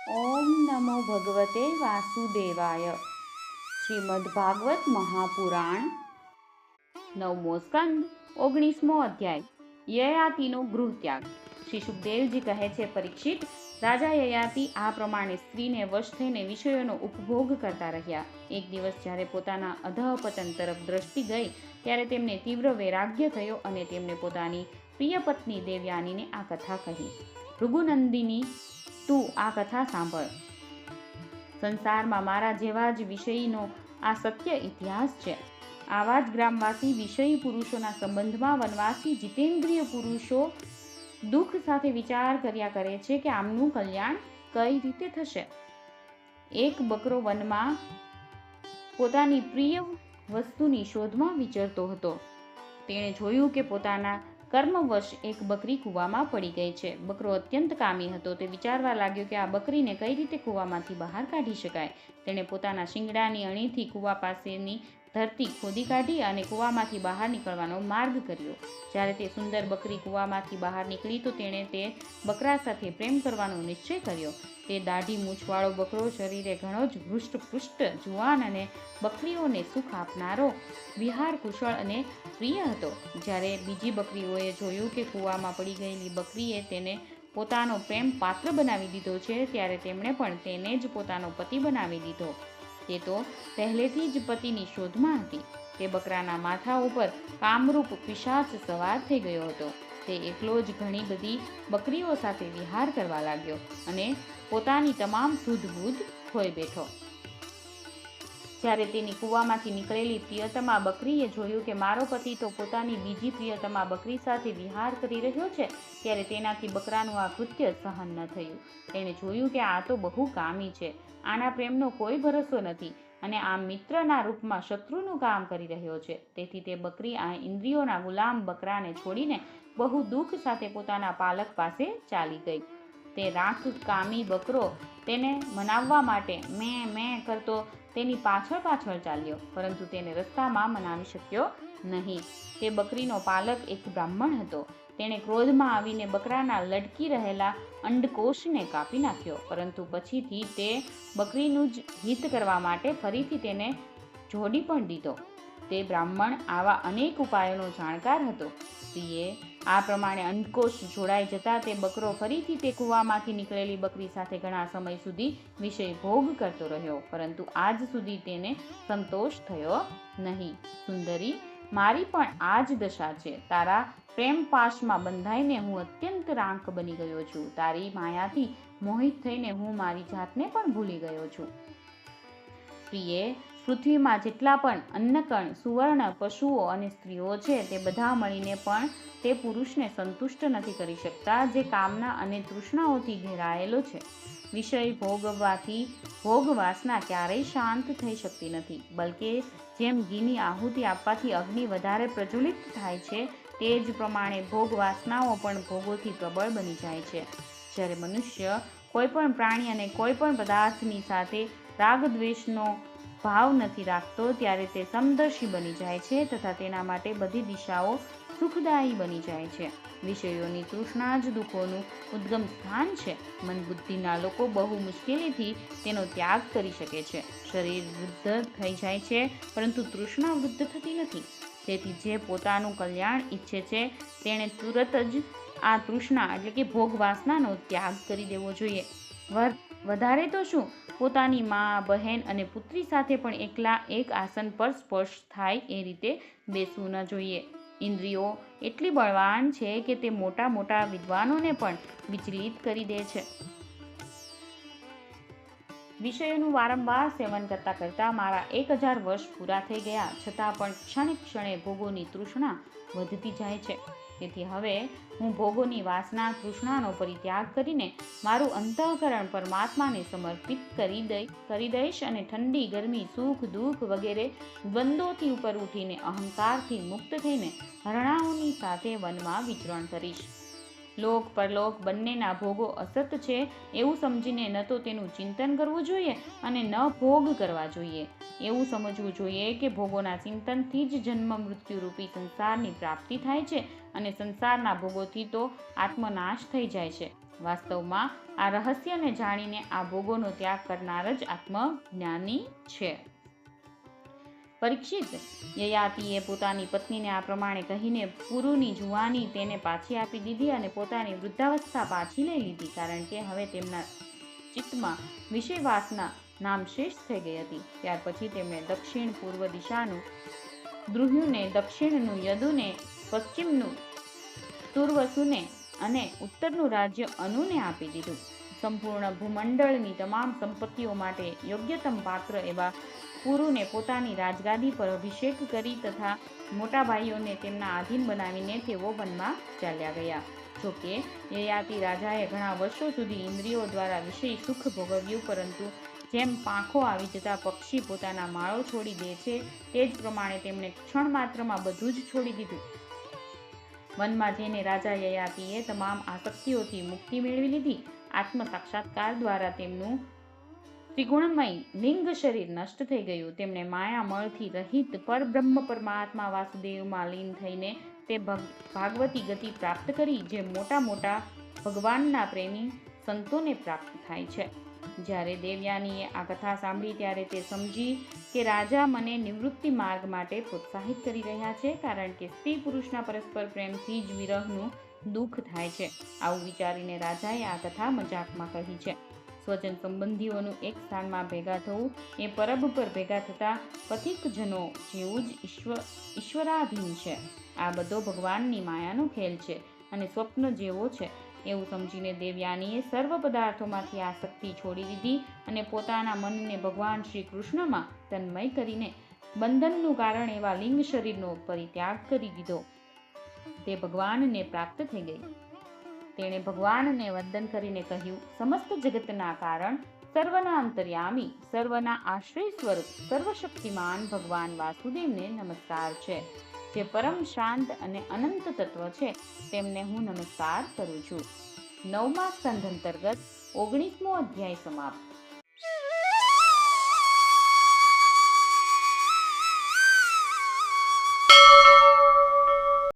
ઓમ નમો ભગવતે વાસુદેવાય. શ્રીમદ્ભાગવત મહાપુરાણ, નવમો સ્કંદ, 19મો અધ્યાય. યયાતિનો ગૃહત્યાગ. શ્રી સુખદેવજી કહે છે, પરીક્ષિત, રાજા યયાતિ આ પ્રમાણે સ્ત્રીને વશ થઈને વિષયોનો ઉપભોગ કરતા રહ્યા. એક દિવસ જ્યારે પોતાના અધઃપતન તરફ દ્રષ્ટિ ગઈ ત્યારે તેમને તીવ્ર વૈરાગ્ય થયો અને તેમણે પોતાની પ્રિય પત્ની દેવયાનીને આ કથા કહી. ભૃગુનંદિની, તું આ કથા સાંભળ. સંસારમાં મારા જેવા જ વિષયીનો આ સત્ય ઇતિહાસ છે. આવા જ ગ્રામવાસી વિષયી પુરુષોના સંબંધમાં વનવાસી જીતેન્દ્રિય પુરુષો દુઃખ સાથે વિચાર કર્યા કરે છે કે આમનું કલ્યાણ કઈ રીતે થશે. એક બકરો વનમાં પોતાની પ્રિય વસ્તુની શોધમાં વિચરતો હતો. તેણે જોયું કે પોતાના કર્મવશ એક બકરી કૂવામાં પડી ગઈ છે. બકરો અત્યંત કામી હતો. તે વિચારવા લાગ્યો કે આ બકરીને કઈ રીતે કૂવામાંથી બહાર કાઢી શકાય. તેણે પોતાના શિંગડાની અણીથી કૂવા પાસેની ધરતી ખોદી કાઢી અને કૂવામાંથી બહાર નીકળવાનો માર્ગ કર્યો. જ્યારે તે સુંદર બકરી કૂવામાંથી બહાર નીકળી તો તેણે તે બકરા સાથે પ્રેમ કરવાનો નિશ્ચય કર્યો. તે દાઢી મૂછવાળો બકરો, શરીરે ઘણો જ હૃષ્ટપુષ્ટ, જુવાન અને બકરીઓને સુખ આપનારો, વિહાર કુશળ અને પ્રિય હતો. જ્યારે બીજી બકરીઓએ જોયું કે કૂવામાં પડી ગયેલી બકરીએ તેને પોતાનો પ્રેમ પાત્ર બનાવી દીધો છે ત્યારે તેમણે પણ તેને જ પોતાનો પતિ બનાવી દીધો. તે તો પહેલેથી જ પતિની શોધમાં હતી. તે બકરાના માથા ઉપર કામરૂપ પિશાચ સવાર થઈ ગયો હતો. તે એકલો જ ઘણી બધી બકરીઓ સાથે વિહાર કરવા લાગ્યો અને પોતાની તમામ સુધબુધ ખોઈ બેઠો. જ્યારે તેની કૂવામાંથી નીકળેલી પ્રિયતમા બકરીએ જોયું કે મારો પતિ તો પોતાની બીજી પ્રિયતમા બકરી સાથે વિહાર કરી રહ્યો છે ત્યારે તેનાથી બકરાનું આ કૃત્ય સહન ન થયું. તેણે જોયું કે આ તો બહુ કામી છે. આના પ્રેમનો કોઈ ભરોસો નથી અને આ મિત્રના રૂપમાં શત્રુનું કામ કરી રહ્યો છે. તેથી તે બકરી આ ઇન્દ્રિયોના ગુલામ બકરાને છોડીને બહુ દુઃખ સાથે પોતાના પાલક પાસે ચાલી ગઈ. તે રાખ કામી બકરો તેને મનાવવા માટે મેં કરતો તેની પાછળ ચાલ્યો, પરંતુ તેને રસ્તામાં મનાવી શક્યો નહીં. તે બકરીનો પાલક એક બ્રાહ્મણ હતો. તેણે ક્રોધમાં આવીને બકરાના લટકી રહેલા અંડકોશને કાપી નાખ્યો, પરંતુ પછીથી તે બકરીનું જ હિત કરવા માટે ફરીથી તેને જોડી પણ દીધો. તે બ્રાહ્મણ આવા અનેક ઉપાયોનો જાણકાર હતો. સ્ત્રીએ આ પ્રમાણે અંડકોશ જોડાઈ જતા તે બકરો ફરીથી તે કૂવામાંથી નીકળેલી બકરી સાથે ઘણા સમય સુધી વિષય ભોગ કરતો રહ્યો, પરંતુ આજ સુધી તેને સંતોષ થયો નહીં. સુંદરી, મારી પણ આ જ દશા છે. તારા પ્રેમ પાશમાં બંધાઈને હું અત્યંત રાંક બની ગયો છું. તારી માયાથી મોહિત થઈને હું મારી જાતને પણ ભૂલી ગયો છું. પ્રિયે, પૃથ્વીમાં જેટલા પણ અન્નકણ, સુવર્ણ, પશુઓ અને સ્ત્રીઓ છે તે બધા મળીને પણ તે પુરુષને સંતુષ્ટ નથી કરી શકતા જે કામના અને તૃષ્ણાઓથી ઘેરાયેલો છે. વિષય ભોગવવાથી ભોગ વાસના ક્યારેય શાંત થઈ શકતી નથી, બલકે જેમ ઘીની આહુતિ આપવાથી અગ્નિ વધારે પ્રજ્વલિત થાય છે તે જ પ્રમાણે ભોગ વાસનાઓ પણ ભોગોથી પ્રબળ બની જાય છે. જ્યારે મનુષ્ય કોઈ પણ પ્રાણી અને કોઈ પણ પદાર્થની સાથે રાગદ્વેષનો ભાવ નથી રાખતો ત્યારે તે સમદર્શી બની જાય છે તથા તેના માટે બધી દિશાઓ સુખદાયી બની જાય છે. વિષયોની તૃષ્ણા જ દુઃખોનું ઉદ્ગમ સ્થાન છે. મન બુદ્ધિના લોકો બહુ મુશ્કેલીથી તેનો ત્યાગ કરી શકે છે. શરીર વૃદ્ધ થઈ જાય છે પરંતુ તૃષ્ણા વૃદ્ધ થતી નથી. તેથી જે પોતાનું કલ્યાણ ઈચ્છે છે તેણે તુરત જ આ તૃષ્ણા એટલે કે ભોગ વાસનાનો ત્યાગ કરી દેવો જોઈએ. વધારે તો શું, પોતાની મા, બહેન અને પુત્રી સાથે પણ એકલા એક આસન પર સ્પર્શ થાય એ રીતે બેસવું ન જોઈએ. ઇન્દ્રિયો એટલી બળવાન છે કે તે મોટા વિદ્વાનોને પણ વિચલિત કરી દે છે. વિષયોનું વારંવાર સેવન કરતા કરતા મારા 1000 વર્ષ પૂરા થઈ ગયા છતાં પણ ક્ષણે ભોગોની તૃષ્ણા વધતી જાય છે. તેથી હવે હું ભોગોની વાસના તૃષ્ણાનો પરિત્યાગ કરીને મારું અંતઃકરણ પરમાત્માને સમર્પિત કરી દઈશ અને ઠંડી, ગરમી, સુખ, દુઃખ વગેરે દ્વંદ્વોથી ઉપર ઉઠીને અહંકારથી મુક્ત થઈને હરણાઓની સાથે વનમાં વિચરણ કરીશ. લોક પરલોક બંનેના ભોગો અસત છે એવું સમજીને ન તો તેનું ચિંતન કરવું જોઈએ અને ન ભોગ કરવા જોઈએ. એવું સમજવું જોઈએ કે ભોગોના ચિંતનથી જ જન્મ મૃત્યુ રૂપી સંસારની પ્રાપ્તિ થાય છે અને સંસારના ભોગોથી તો આત્મનાશ થઈ જાય છે. વાસ્તવમાં આ રહસ્યને જાણીને આ ભોગોનો ત્યાગ કરનાર જ આત્મજ્ઞાની છે. પરીક્ષિત, યયાતિએ પોતાની પત્નીને આ પ્રમાણે કહીને પુરુની જુવાની તેને પાછી આપી દીધી અને પોતાની વૃદ્ધાવસ્થા પાછી લઈ લીધી, કારણ કે હવે તેમના ચિત્તમાં વિષય વાસના નામશેષ થઈ ગઈ હતી. ત્યાર પછી તેમણે દક્ષિણ પૂર્વ દિશાનું દ્રુહ્યુને, દક્ષિણનું યદુને, પશ્ચિમનું તુર્વસુને અને ઉત્તરનું રાજ્ય અનુને આપી દીધું. સંપૂર્ણ ભૂમંડળની તમામ સંપત્તિઓ માટે યોગ્યતમ પાત્ર એવા પુરુને પોતાની રાજગાદી પર અભિષેક કરી તથા મોટા ભાઈઓને તેમના આધીન બનાવીને તેઓ વનમાં ચાલ્યા ગયા. જોકે યયાતિ રાજાએ ઘણા વર્ષો સુધી ઇન્દ્રિયો દ્વારા વિષય સુખ ભોગવ્યું, પરંતુ જેમ પાંખો આવી જતા પક્ષી પોતાના માળો છોડી દે છે તે જ પ્રમાણે તેમણે ક્ષણ માત્રમાં બધું જ છોડી દીધું. વનમાં જઈને રાજા યયાતિએ તમામ આસક્તિઓથી મુક્તિ મેળવી લીધી. આત્મ સાક્ષાત્કાર દ્વારા તેમનું ત્રિગુણમય લિંગ શરીર નષ્ટ થઈ ગયું. તેમણે માયા મળથી રહિત પરબ્રહ્મ પરમાત્મા વાસુદેવમાં લીન થઈને તે ભાગવતી ગતિ પ્રાપ્ત કરી, જે મોટા મોટા ભગવાનના પ્રેમી સંતોને પ્રાપ્ત થાય છે. જ્યારે દેવયાનીએ આ કથા સાંભળી ત્યારે તે સમજી કે રાજા મને નિવૃત્તિ માર્ગ માટે પ્રોત્સાહિત કરી રહ્યા છે, કારણ કે સ્ત્રી પુરુષના પરસ્પર પ્રેમથી જ વિરહનું દુઃખ થાય છે. આવું વિચારીને રાજાએ આ કથા મજાકમાં કહી છે. સ્વજન સંબંધીઓનું એક સ્થાનમાં ભેગા થવું એ પરબ પર ભેગા થતા પથિકજનો જેવું જ ઈશ્વરાધીન છે. આ બધો ભગવાનની માયાનો ખેલ છે અને સ્વપ્ન જેવો છે એવું સમજીને દેવયાનીએ સર્વ પદાર્થોમાંથી આસક્તિ છોડી દીધી અને પોતાના મનને ભગવાન શ્રી કૃષ્ણમાં તન્મય કરીને બંધનનું કારણ એવા લિંગ શરીરનો પરિત્યાગ કરી દીધો. તે ભગવાનને પ્રાપ્ત થઈ ગઈ. તેણે ભગવાનને વંદન કરીને કહ્યું, સમસ્ત જગતના કારણ, સર્વના અંતર્યામી, સર્વના આશ્રય સ્વરૂપ, સર્વશક્તિમાન ભગવાન વાસુદેવને નમસ્કાર છે. જે પરમ શાંત અને અનંત તત્વ છે તેમને હું નમસ્કાર કરું છું. 9મા સ્કંધ અંતર્ગત 19મો અધ્યાય સમાપ્ત.